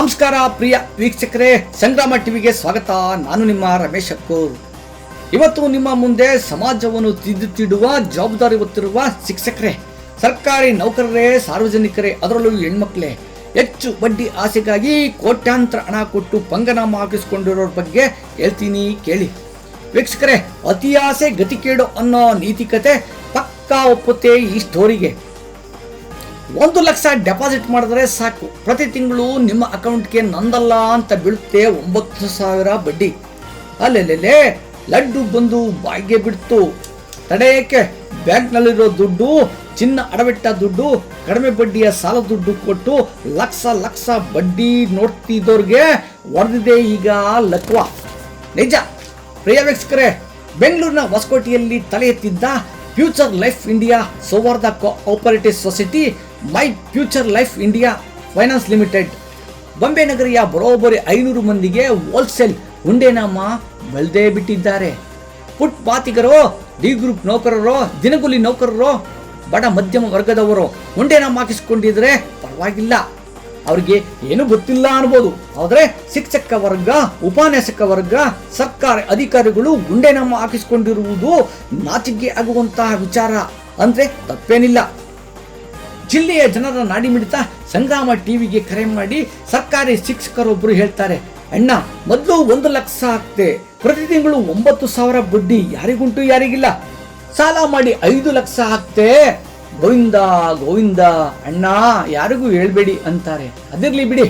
ನಮಸ್ಕಾರ ಪ್ರಿಯ ವೀಕ್ಷಕರೇ, ಸಂಗ್ರಾಮ ಟಿವಿಗೆ ಸ್ವಾಗತ. ನಾನು ನಿಮ್ಮ ರಮೇಶ್ ಅಕ್ಕೂರ್. ಇವತ್ತು ನಿಮ್ಮ ಮುಂದೆ ಸಮಾಜವನ್ನು ತಿದ್ದುತ್ತಿಡುವ ಜವಾಬ್ದಾರಿ ಹೊತ್ತಿರುವ ಶಿಕ್ಷಕರೇ, ಸರ್ಕಾರಿ ನೌಕರರೇ, ಸಾರ್ವಜನಿಕರೇ, ಅದರಲ್ಲೂ ಹೆಣ್ಮಕ್ಳೇ, ಹೆಚ್ಚು ಬಡ್ಡಿ ಆಸೆಗಾಗಿ ಕೋಟ್ಯಾಂತರ ಹಣ ಕೊಟ್ಟು ಪಂಗನಾಮ ಹಾಕಿಸಿಕೊಂಡಿರೋರ ಬಗ್ಗೆ ಹೇಳ್ತೀನಿ ಕೇಳಿ. ವೀಕ್ಷಕರೇ, ಅತಿ ಆಸೆ ಗತಿಕೇಡು ಅನ್ನೋ ನೀತಿಕತೆ ಪಕ್ಕಾ ಒಪ್ಪುತ್ತೆ ಈ ಸ್ಟೋರಿಗೆ. 1 ಲಕ್ಷ ಡೆಪಾಸಿಟ್ ಮಾಡಿದ್ರೆ ಸಾಕು, ಪ್ರತಿ ತಿಂಗಳು ನಿಮ್ಮ ಅಕೌಂಟ್ಗೆ ನಂದಲ್ಲ ಅಂತ ಬೀಳುತ್ತೆ 9,000 ಬಡ್ಡಿ. ಅಲ್ಲೆಲ್ಲೆಲ್ಲೇ ಲಡ್ಡು ಬಂದು ಬಾಯಿಗೆ ಬಿಡ್ತು. ತಡೆಯಕ್ಕೆ ಬ್ಯಾಂಕ್ನಲ್ಲಿರೋ ದುಡ್ಡು, ಚಿನ್ನ ಅಡವಿಟ್ಟ ದುಡ್ಡು, ಕಡಿಮೆ ಬಡ್ಡಿಯ ಸಾಲ ದುಡ್ಡು ಕೊಟ್ಟು ಲಕ್ಷ ಲಕ್ಷ ಬಡ್ಡಿ ನೋಡ್ತಿದ್ದವ್ರಿಗೆ ಹೊಡೆದಿದೆ ಈಗ ಲಕ್ವ. ನಿಜ ಪ್ರಿಯ ವೀಕ್ಷಕರೇ, ಬೆಂಗಳೂರಿನ ಹೊಸಕೋಟೆಯಲ್ಲಿ ತಲೆ ಎತ್ತಿದ್ದ ಫ್ಯೂಚರ್ ಲೈಫ್ ಇಂಡಿಯಾ ಸೌಹಾರ್ದ cooperative society, my future life India finance limited Bombay ನಗರಿಯ ಬರೋಬ್ಬರಿ 500 ಮಂದಿಗೆ ಹೋಲ್ಸೇಲ್ ಹುಂಡೆನಾಮ ಬೆಳೆದೇ ಬಿಟ್ಟಿದ್ದಾರೆ. ಫುಟ್ಪಾತಿಗರೋ, ಡಿ ಗ್ರೂಪ್ ನೌಕರರೋ, ದಿನಗೂಲಿ ನೌಕರರೋ, ಬಡ ಮಧ್ಯಮ ವರ್ಗದವರು ಹುಂಡೆನಾಮ ಹಾಕಿಸ್ಕೊಂಡಿದ್ರೆ ಪರವಾಗಿಲ್ಲ, ಅವ್ರಿಗೆ ಏನು ಗೊತ್ತಿಲ್ಲ ಅನ್ಬೋದು. ಆದರೆ ಶಿಕ್ಷಕ ವರ್ಗ, ಉಪನ್ಯಾಸಕ ವರ್ಗ, ಸರ್ಕಾರಿ ಅಧಿಕಾರಿಗಳು ಹುಂಡೆನಾಮ ಹಾಕಿಸ್ಕೊಂಡಿರುವುದು ನಾಚಿಕೆ ಆಗುವಂತಹ ವಿಚಾರ ಅಂದ್ರೆ ತಪ್ಪೇನಿಲ್ಲ. ಜಿಲ್ಲೆಯ ಜನರ ನಾಡಿಮಿಡಿತ ಸಂಗ್ರಾಮ ಟಿವಿಗೆ ಕರೆ ಮಾಡಿ ಸರ್ಕಾರಿ ಶಿಕ್ಷಕರೊಬ್ಬರು ಹೇಳ್ತಾರೆ, ಅಣ್ಣ ಮೊದಲು 1 ಲಕ್ಷ ಹಾಕ್ತೆ, ಪ್ರತಿ ತಿಂಗಳು 9,000 ಬಡ್ಡಿ, ಯಾರಿಗುಂಟು ಯಾರಿಗಿಲ್ಲ. ಸಾಲ ಮಾಡಿ 5 ಲಕ್ಷ ಹಾಕ್ತೆ, ಗೋವಿಂದ ಗೋವಿಂದ ಅಣ್ಣ, ಯಾರಿಗೂ ಹೇಳ್ಬೇಡಿ ಅಂತಾರೆ. ಅದಿರ್ಲಿ ಬಿಡಿ,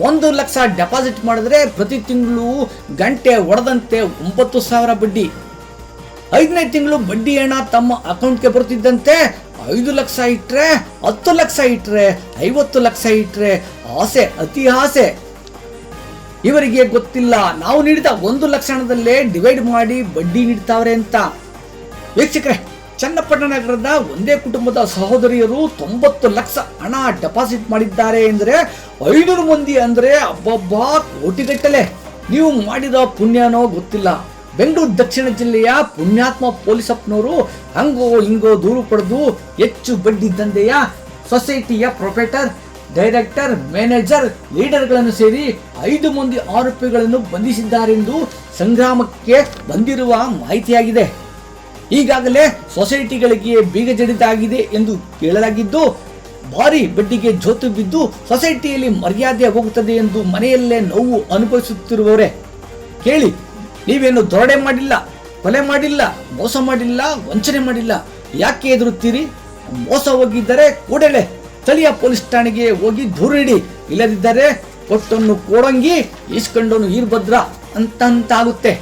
1 ಲಕ್ಷ ಡೆಪಾಸಿಟ್ ಮಾಡಿದ್ರೆ ಪ್ರತಿ ತಿಂಗಳು ಗಂಟೆ ಹೊಡೆದಂತೆ 9,000 ಬಡ್ಡಿ. 5ನೇ ತಿಂಗಳು ಬಡ್ಡಿ ಹಣ ತಮ್ಮ ಅಕೌಂಟ್ಗೆ ಬರ್ತಿದ್ದಂತೆ 5 ಲಕ್ಷ ಇಟ್ರೆ, 10 ಲಕ್ಷ ಇಟ್ರೆ, 50 ಲಕ್ಷ ಇಟ್ರೆ ಆಸೆ, ಅತಿ ಆಸೆ. ಇವರಿಗೆ ಗೊತ್ತಿಲ್ಲ ನಾವು ನೀಡಿದ 1 ಲಕ್ಷ ಹಣದಲ್ಲೇ ಡಿವೈಡ್ ಮಾಡಿ ಬಡ್ಡಿ ನೀಡ್ತಾವ್ರೆ ಅಂತ. ವೀಕ್ಷಕರೇ, ಚನ್ನಪಟ್ಟಣ ನಗರದ ಒಂದೇ ಕುಟುಂಬದ ಸಹೋದರಿಯರು 90 ಲಕ್ಷ ಹಣ ಡೆಪಾಸಿಟ್ ಮಾಡಿದ್ದಾರೆ ಎಂದರೆ 500 ಮಂದಿ ಅಂದ್ರೆ ಅಬ್ಬಬ್ಬಾ ಕೋಟಿಗಟ್ಟಲೆ. ನೀವು ಮಾಡಿದ ಪುಣ್ಯನೋ ಗೊತ್ತಿಲ್ಲ. ಬೆಂಗಳೂರು ದಕ್ಷಿಣ ಜಿಲ್ಲೆಯ ಪುಣ್ಯಾತ್ಮ ಪೊಲೀಸಪ್ಪನವರು ಹಂಗೋ ಹಿಂಗೋ ದೂರು ಪಡೆದು ಹೆಚ್ಚು ಬಡ್ಡಿ ದಂಧೆಯ ಸೊಸೈಟಿಯ ಪ್ರೊಪರೇಟರ್, ಡೈರೆಕ್ಟರ್, ಮ್ಯಾನೇಜರ್, ಲೀಡರ್ಗಳನ್ನು ಸೇರಿ 5 ಮಂದಿ ಆರೋಪಿಗಳನ್ನು ಬಂಧಿಸಿದ್ದಾರೆಂದು ಸಂಗ್ರಾಮಕ್ಕೆ ಬಂದಿರುವ ಮಾಹಿತಿಯಾಗಿದೆ. ಈಗಾಗಲೇ ಸೊಸೈಟಿಗಳಿಗೆ ಬೀಗ ಜಡಿದಾಗಿದೆ ಎಂದು ಹೇಳಲಾಗಿದ್ದು, ಭಾರಿ ಬಡ್ಡಿಗೆ ಜೋತು ಬಿದ್ದು ಸೊಸೈಟಿಯಲ್ಲಿ ಮರ್ಯಾದೆ ಹೋಗುತ್ತದೆ ಎಂದು ಮನೆಯಲ್ಲೇ ನೋವು ಅನುಭವಿಸುತ್ತಿರುವವರೇ ಕೇಳಿ. ನೀವೇನು ದೊರಡೆ ಮಾಡಿಲ್ಲ, ಕೊಲೆ ಮಾಡಿಲ್ಲ, ಮೋಸ ಮಾಡಿಲ್ಲ, ವಂಚನೆ ಮಾಡಿಲ್ಲ, ಯಾಕೆ ಎದುರುತ್ತೀರಿ? ಮೋಸ ಹೋಗಿದ್ದರೆ ಕೂಡಲೇ ಸ್ಥಳೀಯ ಪೊಲೀಸ್ ಠಾಣೆಗೆ ಹೋಗಿ ದೂರು ನೀಡಿ. ಇಲ್ಲದಿದ್ದರೆ ಕೊಟ್ಟನ್ನು ಕೋಡಂಗಿ, ಈಸ್ಕೊಂಡನು ಈರ್ಭದ್ರ ಅಂತಾಗುತ್ತೆ.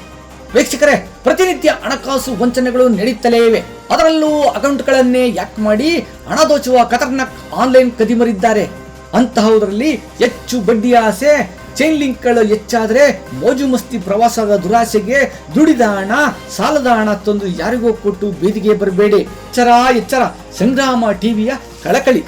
ವೀಕ್ಷಕರೇ, ಪ್ರತಿನಿತ್ಯ ಹಣಕಾಸು ವಂಚನೆಗಳು ನಡೀತಲೇ ಇವೆ. ಅದರಲ್ಲೂ ಅಕೌಂಟ್ಗಳನ್ನೇ ಯಾಕ್ ಮಾಡಿ ಹಣ ದೋಚುವ ಖತರ್ನಾಕ್ ಆನ್ಲೈನ್ ಕದಿಮರಿದ್ದಾರೆ. ಅಂತಹದರಲ್ಲಿ ಹೆಚ್ಚು ಬಡ್ಡಿಯ ಆಸೆ, ಚೈನ್ ಲಿಂಕ್ಗಳು ಹೆಚ್ಚಾದ್ರೆ ಮೋಜು ಮಸ್ತಿ ಪ್ರವಾಸದ ದುರಾಸೆಗೆ ದುಡಿದ ಹಣ, ಸಾಲದ ಹಣ ತಂದು ಯಾರಿಗೋ ಕೊಟ್ಟು ಬೀದಿಗೆ ಬರಬೇಡಿ. ಎಚ್ಚರ, ಸಂಗ್ರಾಮ ಟಿವಿಯ ಕಳಕಳಿ.